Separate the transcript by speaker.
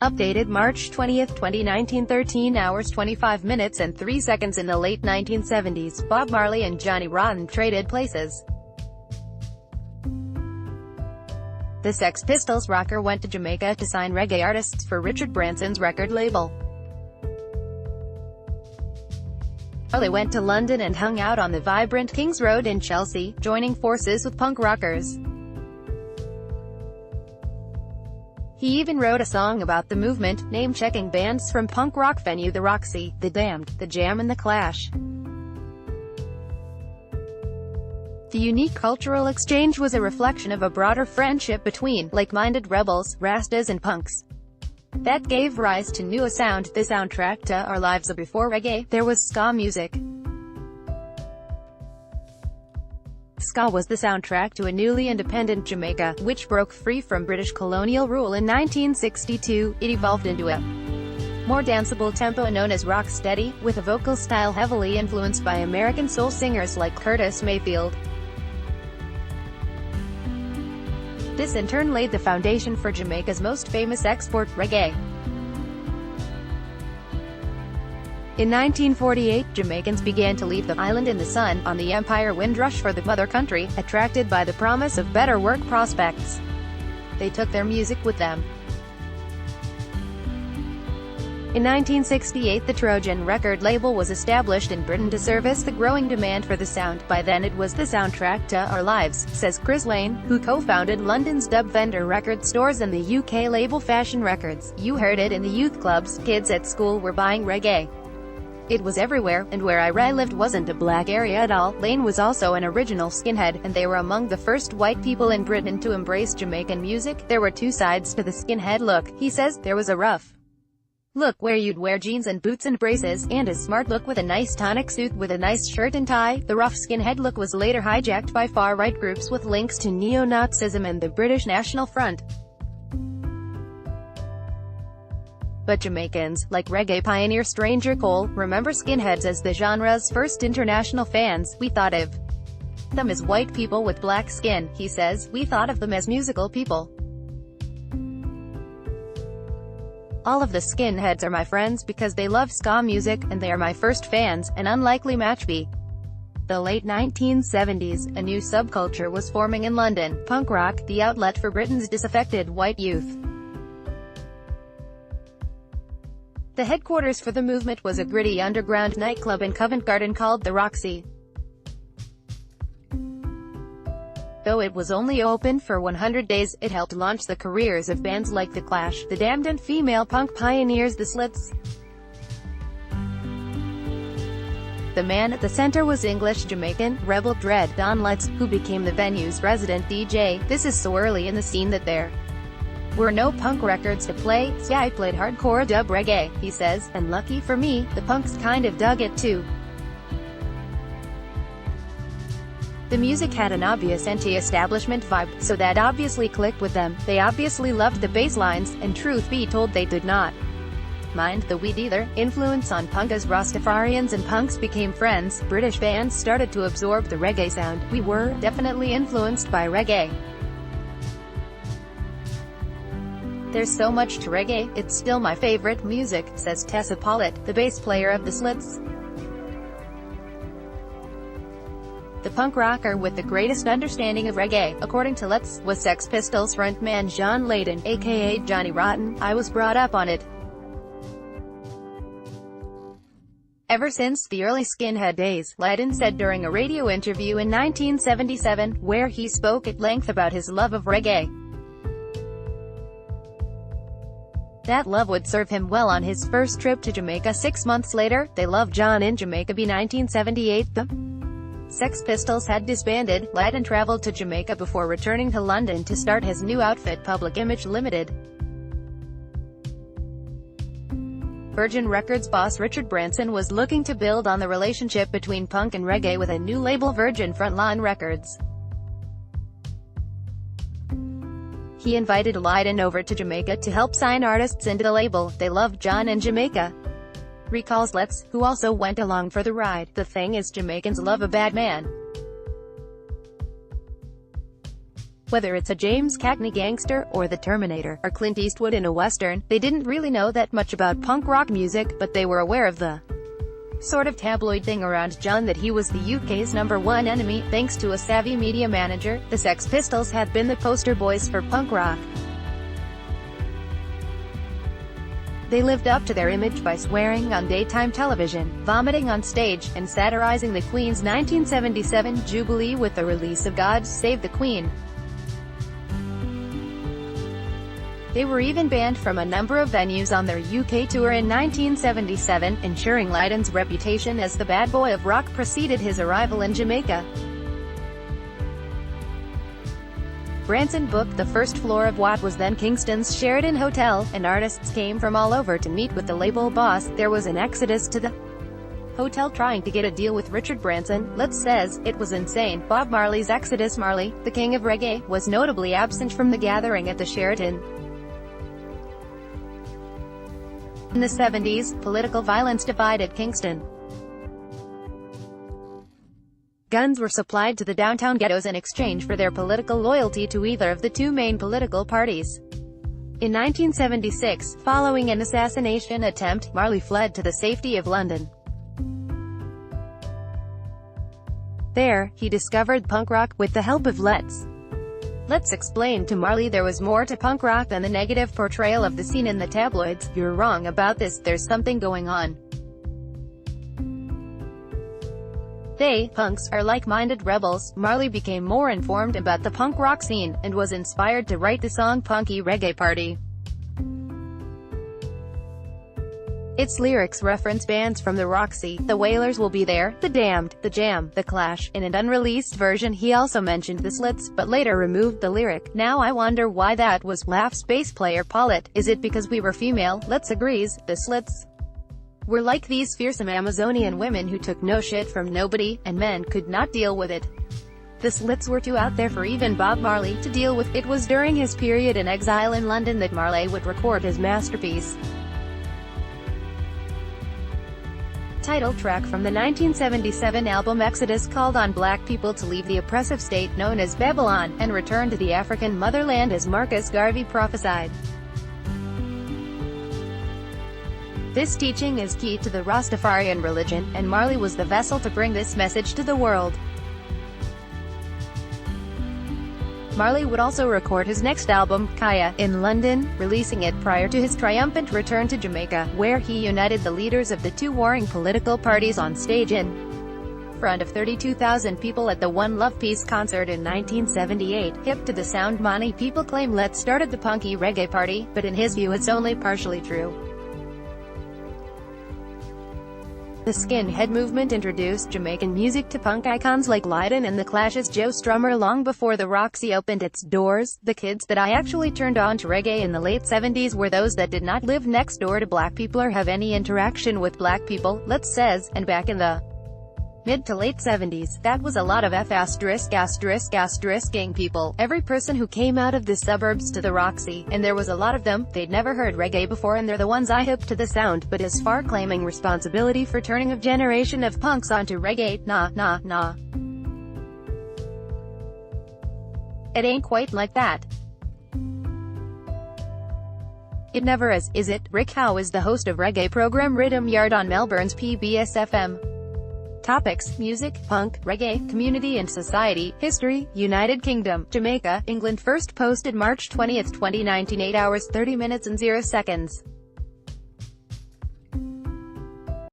Speaker 1: Updated March 20, 2019, 13 hours 25 minutes and 3 seconds. In the late 1970s, Bob Marley and Johnny Rotten traded places. The Sex Pistols rocker went to Jamaica to sign reggae artists for Richard Branson's record label. Marley went to London and hung out on the vibrant King's Road in Chelsea, joining forces with punk rockers. He even wrote a song about the movement, name-checking bands from punk rock venue The Roxy, The Damned, The Jam and The Clash. The unique cultural exchange was a reflection of a broader friendship between like-minded rebels, Rastas and punks. That gave rise to new sound, the soundtrack to our lives. Before reggae, there was ska music. Ska was the soundtrack to a newly independent Jamaica, which broke free from British colonial rule in 1962. It evolved into a more danceable tempo known as rocksteady, with a vocal style heavily influenced by American soul singers like Curtis Mayfield. This in turn laid the foundation for Jamaica's most famous export, reggae. In 1948, Jamaicans began to leave the island in the sun, on the Empire Windrush for the mother country, attracted by the promise of better work prospects. They took their music with them. In 1968, the Trojan record label was established in Britain to service the growing demand for the sound. By then it was the soundtrack to our lives, says Chris Lane, who co-founded London's Dub Vendor record stores and the UK label Fashion Records. You heard it in the youth clubs, kids at school were buying reggae. It was everywhere, and where I lived wasn't a black area at all. Lane was also an original skinhead, and they were among the first white people in Britain to embrace Jamaican music. There were two sides to the skinhead look, he says. There was a rough look where you'd wear jeans and boots and braces, and a smart look with a nice tonic suit with a nice shirt and tie. The rough skinhead look was later hijacked by far-right groups with links to neo-Nazism and the British National Front. But Jamaicans, like reggae pioneer Stranger Cole, remember skinheads as the genre's first international fans. We thought of them as white people with black skin, he says. We thought of them as musical people. All of the skinheads are my friends because they love ska music, and they are my first fans, an unlikely match. The late 1970s, a new subculture was forming in London, punk rock, the outlet for Britain's disaffected white youth. The headquarters for the movement was a gritty underground nightclub in Covent Garden called The Roxy. Though it was only open for 100 days, it helped launch the careers of bands like The Clash, The Damned and female punk pioneers The Slits. The man at the center was English-Jamaican, Rebel Dread, Don Letts, who became the venue's resident DJ. This is so early in the scene that there were no punk records to play, so I played hardcore dub reggae, he says, and lucky for me, the punks kind of dug it too. The music had an obvious anti-establishment vibe, so that obviously clicked with them. They obviously loved the bass lines, and truth be told they did not mind the weed either. Influence on punk as Rastafarians and punks became friends. British bands started to absorb the reggae sound. We were definitely influenced by reggae. There's so much to reggae, it's still my favorite music, says Tessa Pollitt, the bass player of The Slits. The punk rocker with the greatest understanding of reggae, according to Letts, was Sex Pistols frontman John Lydon, aka Johnny Rotten. I was brought up on it. Ever since the early skinhead days, Lydon said during a radio interview in 1977, where he spoke at length about his love of reggae. That love would serve him well on his first trip to Jamaica 6 months later. They loved John in Jamaica by 1978. The Sex Pistols had disbanded. Lydon traveled to Jamaica before returning to London to start his new outfit, Public Image Limited. Virgin Records boss Richard Branson was looking to build on the relationship between punk and reggae with a new label, Virgin Frontline Records. He invited Lydon over to Jamaica to help sign artists into the label. They loved John in Jamaica, recalls Letts, who also went along for the ride. The thing is, Jamaicans love a bad man. Whether it's a James Cagney gangster, or the Terminator, or Clint Eastwood in a western, they didn't really know that much about punk rock music, but they were aware of the sort of tabloid thing around John that he was the UK's #1 enemy. Thanks to a savvy media manager, the Sex Pistols had been the poster boys for punk rock. They lived up to their image by swearing on daytime television, vomiting on stage, and satirizing the Queen's 1977 Jubilee with the release of God Save the Queen. They were even banned from a number of venues on their UK tour in 1977, ensuring Lydon's reputation as the bad boy of rock preceded his arrival in Jamaica. Branson booked the first floor of what was then Kingston's Sheraton Hotel, and artists came from all over to meet with the label boss. There was an exodus to the hotel trying to get a deal with Richard Branson. Letts says, "It was insane." Bob Marley's exodus. Marley, the king of reggae, was notably absent from the gathering at the Sheraton. In the 70s, political violence divided Kingston. Guns were supplied to the downtown ghettos in exchange for their political loyalty to either of the two main political parties. In 1976, following an assassination attempt, Marley fled to the safety of London. There, he discovered punk rock, with the help of Letts. Letts explained to Marley there was more to punk rock than the negative portrayal of the scene in the tabloids. "You're wrong about this, there's something going on. They, punks, are like-minded rebels." Marley became more informed about the punk rock scene, and was inspired to write the song Punky Reggae Party. Its lyrics reference bands from the Roxy, The Wailers Will Be There, The Damned, The Jam, The Clash. In an unreleased version he also mentioned the Slits, but later removed the lyric. "Now I wonder why that was," laughs bass player Paulette. "Is it because we were female?" Letts agrees, the Slits were like these fearsome Amazonian women who took no shit from nobody, and men could not deal with it. The Slits were too out there for even Bob Marley to deal with. It was during his period in exile in London that Marley would record his masterpiece. Title track from the 1977 album Exodus called on black people to leave the oppressive state known as Babylon, and return to the African motherland as Marcus Garvey prophesied. This teaching is key to the Rastafarian religion, and Marley was the vessel to bring this message to the world. Marley would also record his next album, Kaya, in London, releasing it prior to his triumphant return to Jamaica, where he united the leaders of the two warring political parties on stage in front of 32,000 people at the One Love Peace concert in 1978. Hip to the sound, many people claim Letts started the Punky Reggae Party, but in his view it's only partially true. The skinhead movement introduced Jamaican music to punk icons like Lydon and the Clash's Joe Strummer long before the Roxy opened its doors. The kids that I actually turned on to reggae in the late 70s were those that did not live next door to black people or have any interaction with black people, Letts says, and back in the mid to late 70s, that was a lot of gang people, every person who came out of the suburbs to the Roxy, and there was a lot of them. They'd never heard reggae before and they're the ones I hip to the sound, but as far claiming responsibility for turning a generation of punks onto reggae, nah. It ain't quite like that. It never is it? Rick Howe is the host of reggae program Rhythm Yard on Melbourne's PBS FM. Topics: music, punk, reggae, community and society, history, United Kingdom, Jamaica, England. First posted March 20, 2019. 8 hours 30 minutes and 0 seconds.